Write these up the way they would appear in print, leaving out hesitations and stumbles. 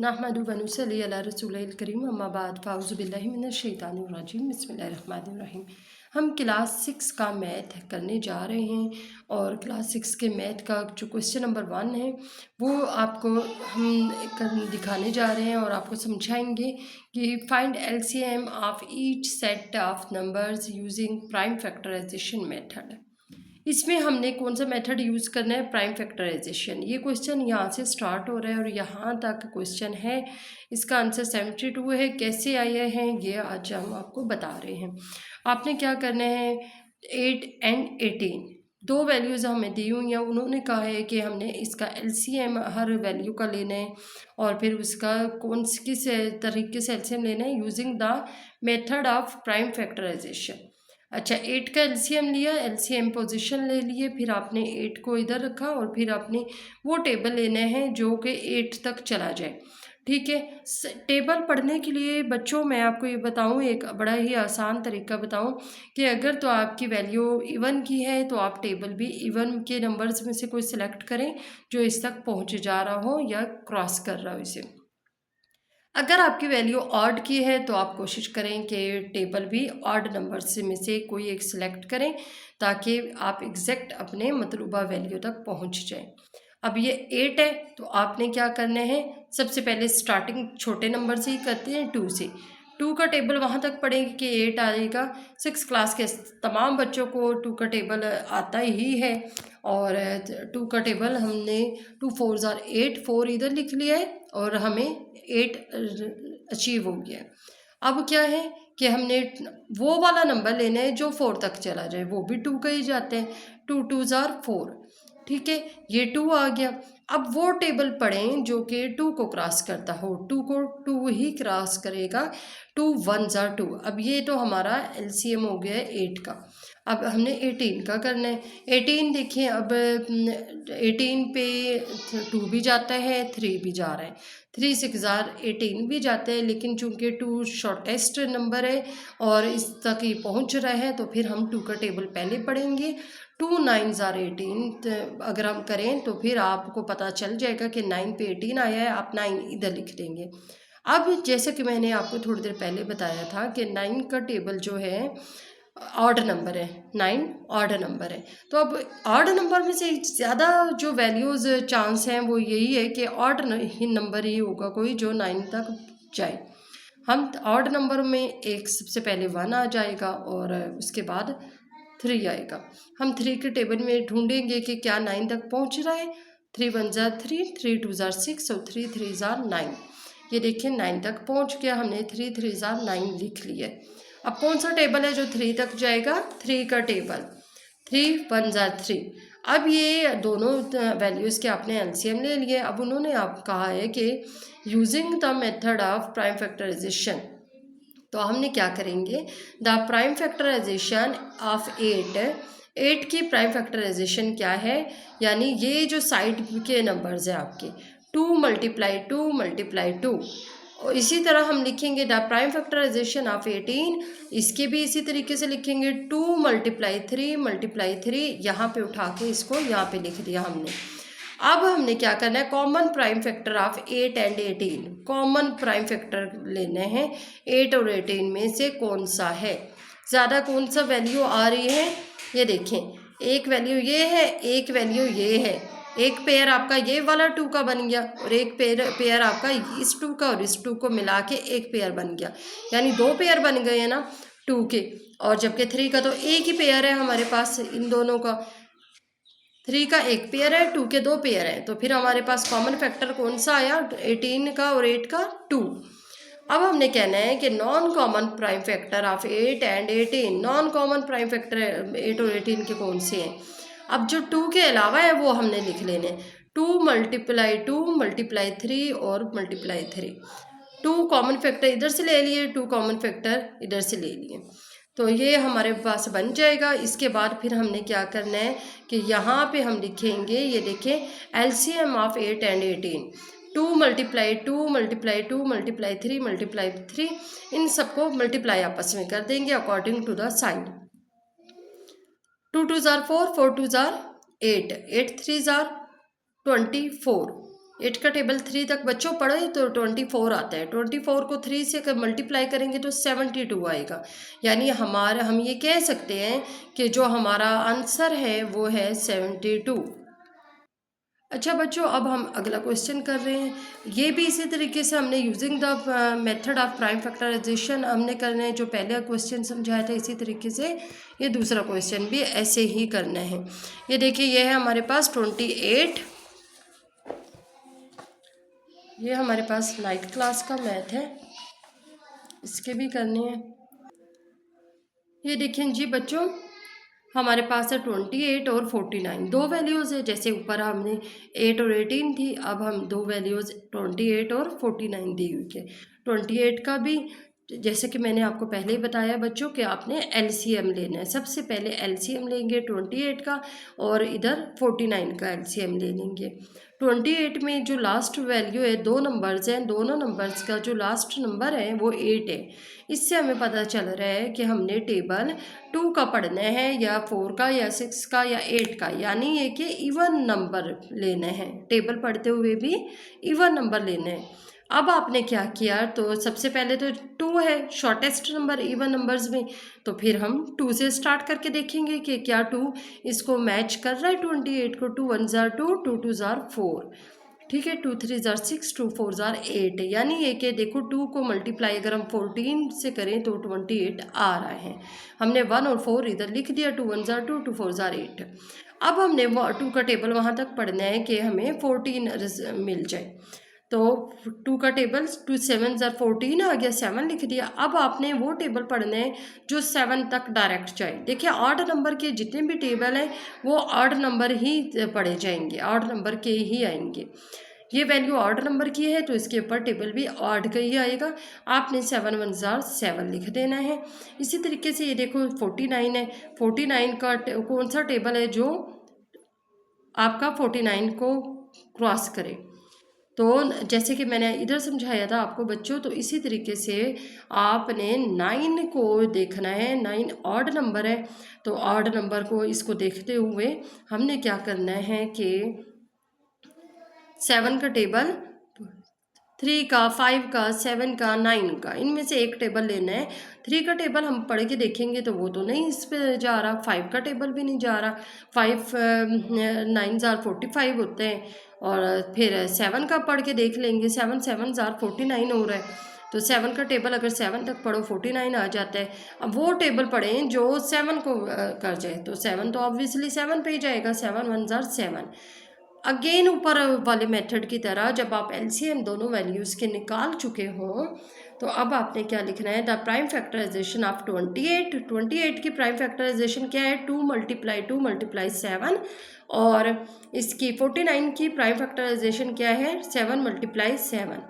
नहमदु व नुसल्ली अला रसूलिल करीम अम्मा बाद फ़ाउज़ु बिल्लाहि मिनश शैतानिर रजीम बिस्मिल्लाहिर रहमानिर रहीम। हम क्लास 6 का मैथ करने जा रहे हैं और क्लास 6 के मैथ का जो क्वेश्चन नंबर 1 है वो आपको हम दिखाने जा रहे हैं और आपको समझाएंगे कि find LCM of each set of numbers using prime factorization method. इसमें हमने कौन सा मेथड यूज़ करना है, प्राइम फैक्टराइजेशन। ये क्वेश्चन यहाँ से स्टार्ट हो रहा है और यहाँ तक क्वेश्चन है। इसका आंसर 72 है। कैसे आए हैं ये आज हम आपको बता रहे हैं। आपने क्या करना है, 8 एंड 18 दो वैल्यूज़ हमें दी हुई हैं। उन्होंने कहा है कि हमने इसका एलसीएम हर वैल्यू का लेना है और फिर उसका किस तरीके से एलसीएम लेना है, using the method of prime factorization. अच्छा, 8 का एलसीएम लिया, एलसीएम पोजीशन ले लिए, फिर आपने 8 को इधर रखा और फिर आपने वो टेबल लेना है जो कि 8 तक चला जाए। ठीक है, टेबल पढ़ने के लिए बच्चों मैं आपको ये बताऊं, एक बड़ा ही आसान तरीका बताऊं कि अगर तो आपकी वैल्यू इवन की है तो आप टेबल भी इवन के नंबर्स में से कोई सिलेक्ट करें जो इस तक पहुंच जा रहा हो या क्रॉस कर रहा हो इसे। अगर आपकी वैल्यू ऑड की है तो आप कोशिश करें कि टेबल भी ऑड नंबर्स में से कोई एक सिलेक्ट करें ताकि आप एग्जैक्ट अपने मतलूबा वैल्यू तक पहुंच जाएं। अब ये 8 है तो आपने क्या करना है, सबसे पहले स्टार्टिंग छोटे नंबर से ही करते हैं, 2 से। 2 का टेबल वहाँ तक पढ़ेंगे कि 8 आएगा। 6 क्लास के तमाम बच्चों को 2 का टेबल आता ही है और 2 का टेबल हमने 2 4 ज़ार 8, 4 इधर लिख लिया है और हमें 8 अचीव हो गया। अब क्या है कि हमने वो वाला नंबर लेना है जो 4 तक चला जाए, वो भी 2 का ही जाते हैं। 2 2 ज़ार 4, ठीक है, ये 2 आ गया। अब वो टेबल पढ़ें जो कि 2 को क्रॉस करता हो, 2 को 2 ही क्रॉस करेगा। 2 1 ज़ार 2। अब ये तो हमारा एलसीएम हो गया है 8 का। अब हमने 18 का करना है। 18 देखिए, अब 18 पे 2 भी जाता है, 3 भी जा रहा है। 3 6 ज़ार 18 भी जाता है, लेकिन चूंकि 2 शॉर्टेस्ट नंबर है और इस तक ही पहुंच रहा है तो फिर हम 2 का टेबल पहले पढ़ेंगे। 2 9 ज़ार 18 अगर हम करें तो फिर आपको पता चल जाएगा कि 9 पे 18 आया है, आप 9 इधर लिख देंगे। अब जैसे कि मैंने आपको थोड़ी देर पहले बताया था कि 9 का टेबल जो है ऑड नंबर है, 9 ऑड नंबर है। तो अब ऑड नंबर में से ज़्यादा जो वैल्यूज़ चांस हैं वो यही है कि ऑड ही नंबर ही होगा कोई जो 9 तक जाए। हम ऑड नंबर में एक सबसे पहले 1 आ जाएगा और उसके बाद 3 आएगा। हम 3 के टेबल में ढूंढेंगे कि क्या 9 तक पहुंच रहा है। 3 1 ज़ार 3, 3 2 ज़ार 6 और 3 3 ज़ार 9। ये देखिए 9 तक पहुंच गया, हमने 3 3 ज़ार 9 लिख लिया। अब कौन सा टेबल है जो 3 तक जाएगा, 3 का टेबल। 3 1 ज़ार 3। अब ये दोनों वैल्यूज़ के आपने एलसीएम ले लिए। अब उन्होंने आप कहा है कि using the method of prime factorization, तो हमने क्या करेंगे, द प्राइम फैक्टराइजेशन ऑफ 8 की प्राइम फैक्टराइजेशन क्या है, यानी ये जो साइड के नंबर्स हैं आपके 2 × 2 × 2, और इसी तरह हम लिखेंगे द प्राइम फैक्टराइजेशन ऑफ 18, इसके भी इसी तरीके से लिखेंगे 2 × 3 × 3, यहाँ पे उठा के इसको यहाँ पे लिख दिया हमने। अब हमने क्या करना है, common prime factor of 8 and 18, common prime factor लेने हैं 8 और 18 में से कौन सा है ज़्यादा, कौन सा वैल्यू आ रही है। ये देखें, एक वैल्यू ये है, एक वैल्यू ये है। एक पेयर आपका ये वाला 2 का बन गया और एक पेयर आपका इस 2 का और इस 2 को मिला के एक पेयर बन गया, यानी 2 पेयर बन गए हैं ना 2 के। और जबकि 3 का तो एक ही पेयर है हमारे पास, इन दोनों का 3 का एक पेयर है, 2 के 2 पेयर है, तो फिर हमारे पास कॉमन फैक्टर कौन सा आया, 18 का और 8 का 2। अब हमने कहना है कि non common prime factor of 8 and 18, non common prime factor 8 और 18 के कौन से हैं। अब जो 2 के अलावा है वो हमने लिख लेने, 2 × 2 × 3 और × 3। 2 कॉमन फैक्टर इधर से ले लिए, 2 कॉमन फैक्टर इधर से ले लिए, तो ये हमारे पास बन जाएगा। इसके बाद फिर हमने क्या करना है कि यहाँ पे हम लिखेंगे, ये देखें, एलसीएम ऑफ 8 एंड 18, 2 × 2 × 2 × 3 × 3, इन सबको मल्टीप्लाई आपस में कर देंगे अकॉर्डिंग टू द साइन। 2 2 ज़ार 4, 4 2 ज़ार 8, 8 3 ज़ार 24, 8 का टेबल 3 तक बच्चों पढ़े तो 24 आता है। 24 को 3 से अगर मल्टीप्लाई करेंगे तो 72 आएगा। यानी हम ये कह सकते हैं कि जो हमारा आंसर है वो है 72। अच्छा बच्चों, अब हम अगला क्वेश्चन कर रहे हैं। ये भी इसी तरीके से हमने using the method of prime factorization हमने करना है। जो पहले क्वेश्चन समझाया था इसी तरीके से ये दूसरा क्वेश्चन भी ऐसे ही करना है। ये देखिए, ये है हमारे पास 28। ये हमारे पास 9th क्लास का मैथ है, इसके भी करने हैं। ये देखिए जी बच्चों, हमारे पास है 28 और 49, दो वैल्यूज़ है। जैसे ऊपर हमने 8 और 18 थी, अब हम दो वैल्यूज़ 28 और 49 दी हुई है। 28 का भी जैसे कि मैंने आपको पहले ही बताया बच्चों कि आपने एलसीएम लेना है। सबसे पहले एलसीएम लेंगे 28 का और इधर 49 का एलसीएम ले लेंगे। 28 में जो लास्ट वैल्यू है, दो नंबर्स हैं, दोनों नंबर्स का जो लास्ट नंबर है वो 8 है। इससे हमें पता चल रहा है कि हमने टेबल 2 का पढ़ना है या 4 का या 6 का या 8 का, यानी ये कि इवन नंबर लेने हैं। टेबल पढ़ते हुए भी इवन नंबर लेने हैं। अब आपने क्या किया, तो सबसे पहले तो 2 है शॉर्टेस्ट नंबर इवन नंबर्स में, तो फिर हम 2 से स्टार्ट करके देखेंगे कि क्या 2 इसको मैच कर रहा है 28 को। 2 1 जार 2, 2 2 जार 4, ठीक है। 2 3 जार 6, 2 4 जार 8, यानी ये कि देखो 2 को मल्टीप्लाई अगर हम 14 से करें तो 28 आ रहा है। हमने 1 और 4 इधर लिख दिया। 2 1 जार 2, 2 4 जार 8। अब हमने 2 का टेबल वहाँ तक पढ़ना है कि हमें 14 मिल जाए। तो 2 का टेबल 2 7 जार 14 आ गया, 7 लिख दिया। अब आपने वो टेबल पढ़ने हैं जो 7 तक डायरेक्ट जाए। देखिए ऑड नंबर के जितने भी टेबल हैं वो ऑड नंबर ही पढ़े जाएंगे, ऑड नंबर के ही आएंगे। ये वैल्यू ऑड नंबर की है तो इसके ऊपर टेबल भी ऑड का ही आएगा। आपने 7 1 जार 7 लिख देना है। इसी तरीके से ये देखो 49 है। 49 का कौन सा टेबल है जो आपका 49 को क्रॉस करे। तो जैसे कि मैंने इधर समझाया था आपको बच्चों, तो इसी तरीके से आपने 9 को देखना है। 9 ऑड नंबर है, तो ऑड नंबर को इसको देखते हुए हमने क्या करना है कि 7 का टेबल 3 का, 5 का, 7 का, 9 का, इनमें से एक टेबल लेना है। 3 का टेबल हम पढ़ के देखेंगे तो वो तो नहीं इस पे जा रहा। 5 का टेबल भी नहीं जा रहा। 5 9 जार 45 होते हैं। और फिर 7 का पढ़ के देख लेंगे। 7 7 जार 49 हो रहा है। तो 7 का टेबल अगर 7 तक पढ़ो 49 आ जाता है। अब वो टेबल पढ़ें जो 7 को कर जाए, तो 7 तो ऑब्वियसली 7 पे ही जाएगा। 7 1 जार 7। अगेन ऊपर वाले मेथड की तरह जब आप एलसीएम दोनों वैल्यूज़ के निकाल चुके हों तो अब आपने क्या लिखना है, द प्राइम फैक्टराइजेशन ऑफ 28। 28 की प्राइम फैक्टराइजेशन क्या है, 2 मल्टीप्लाई 7। और इसकी 49 की प्राइम फैक्टराइजेशन क्या है, 7 मल्टीप्लाई 7।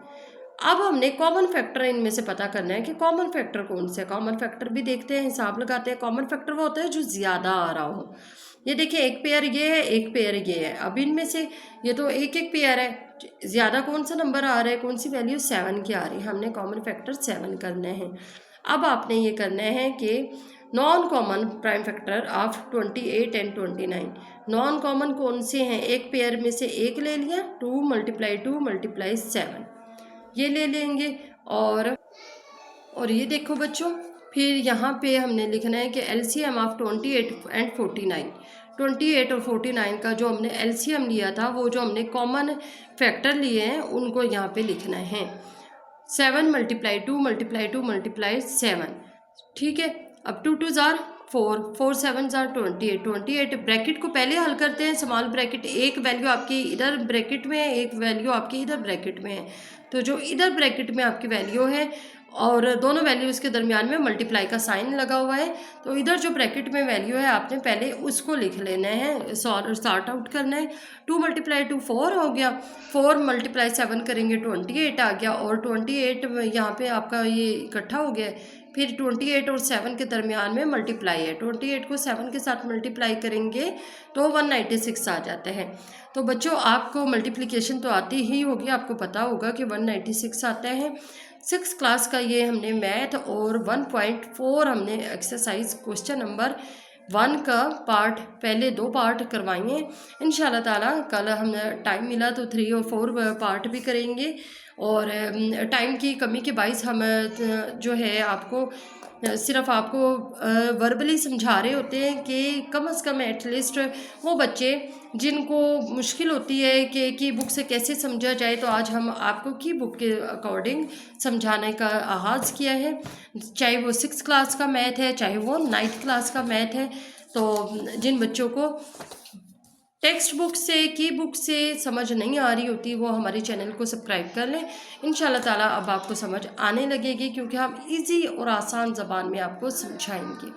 अब हमने कॉमन फैक्टर इनमें से पता करना है कि कॉमन फैक्टर कौन से। कॉमन फैक्टर भी देखते हैं, हिसाब लगाते हैं। कॉमन फैक्टर वो होता है जो ज़्यादा आ रहा हो। ये देखिए एक पेयर ये है, एक पेयर ये है। अब इनमें से ये तो एक एक पेयर है, ज़्यादा कौन सा नंबर आ रहा है, कौन सी वैल्यू 7 की आ रही है। हमने कॉमन फैक्टर 7 करने हैं। अब आपने ये करना है कि non common prime factor of 28 and 29। Non common कौन से हैं, एक पेयर में से एक ले लिया, 2 मल्टीप्लाई 7 ये ले लेंगे। और ये देखो बच्चों, फिर यहाँ पे हमने लिखना है कि एलसीएम ऑफ 28 एंड 49। 28 और 49 का जो हमने एलसीएम लिया था, वो जो हमने कॉमन फैक्टर लिए हैं उनको यहाँ पे लिखना है। 7 मल्टीप्लाई 2 7, ठीक है। अब 2 2 जार 4, 4 7 जार 28। 28 ब्रैकेट को पहले हल करते हैं, स्मॉल ब्रैकेट। एक वैल्यू आपकी इधर ब्रैकेट में है, एक वैल्यू आपकी इधर ब्रैकेट में है। तो जो इधर ब्रैकेट में आपकी वैल्यू है और दोनों वैल्यूज़ के दरमियान में मल्टीप्लाई का साइन लगा हुआ है, तो इधर जो ब्रैकेट में वैल्यू है आपने पहले उसको लिख लेना है, सॉर्ट आउट करना है। 2 मल्टीप्लाई 2 4 हो गया। 4 मल्टीप्लाई 7 करेंगे 28 आ गया। और 28 यहाँ पे आपका ये इकट्ठा हो गया। फिर 28 और 7 के दरमियान में मल्टीप्लाई है। 28 को 7 के साथ मल्टीप्लाई करेंगे तो 196 आ जाता है। तो बच्चों आपको मल्टीप्लिकेशन तो आती ही होगी, आपको पता होगा कि 196 आता है। 6 क्लास का ये हमने मैथ और 1.4 हमने एक्सरसाइज क्वेश्चन नंबर 1 का पार्ट पहले 2 पार्ट करवाएंगे इंशाल्लाह ताला। कल हम टाइम मिला तो 3 और 4 पार्ट भी करेंगे। और टाइम की कमी के बाइस हम जो है आपको सिर्फ आपको वर्बली समझा रहे होते हैं कि कम से कम एटलीस्ट वो बच्चे जिनको मुश्किल होती है कि बुक से कैसे समझा जाए, तो आज हम आपको की बुक के अकॉर्डिंग समझाने का आगाज़ किया है। चाहे वो 6 क्लास का मैथ है, चाहे वो 9th क्लास का मैथ है। तो जिन बच्चों को टेक्स्ट बुक से की बुक से समझ नहीं आ रही होती वो हमारे चैनल को सब्सक्राइब कर लें। इंशाल्लाह ताला अब आपको समझ आने लगेगी, क्योंकि हम इजी और आसान ज़बान में आपको समझाएंगे।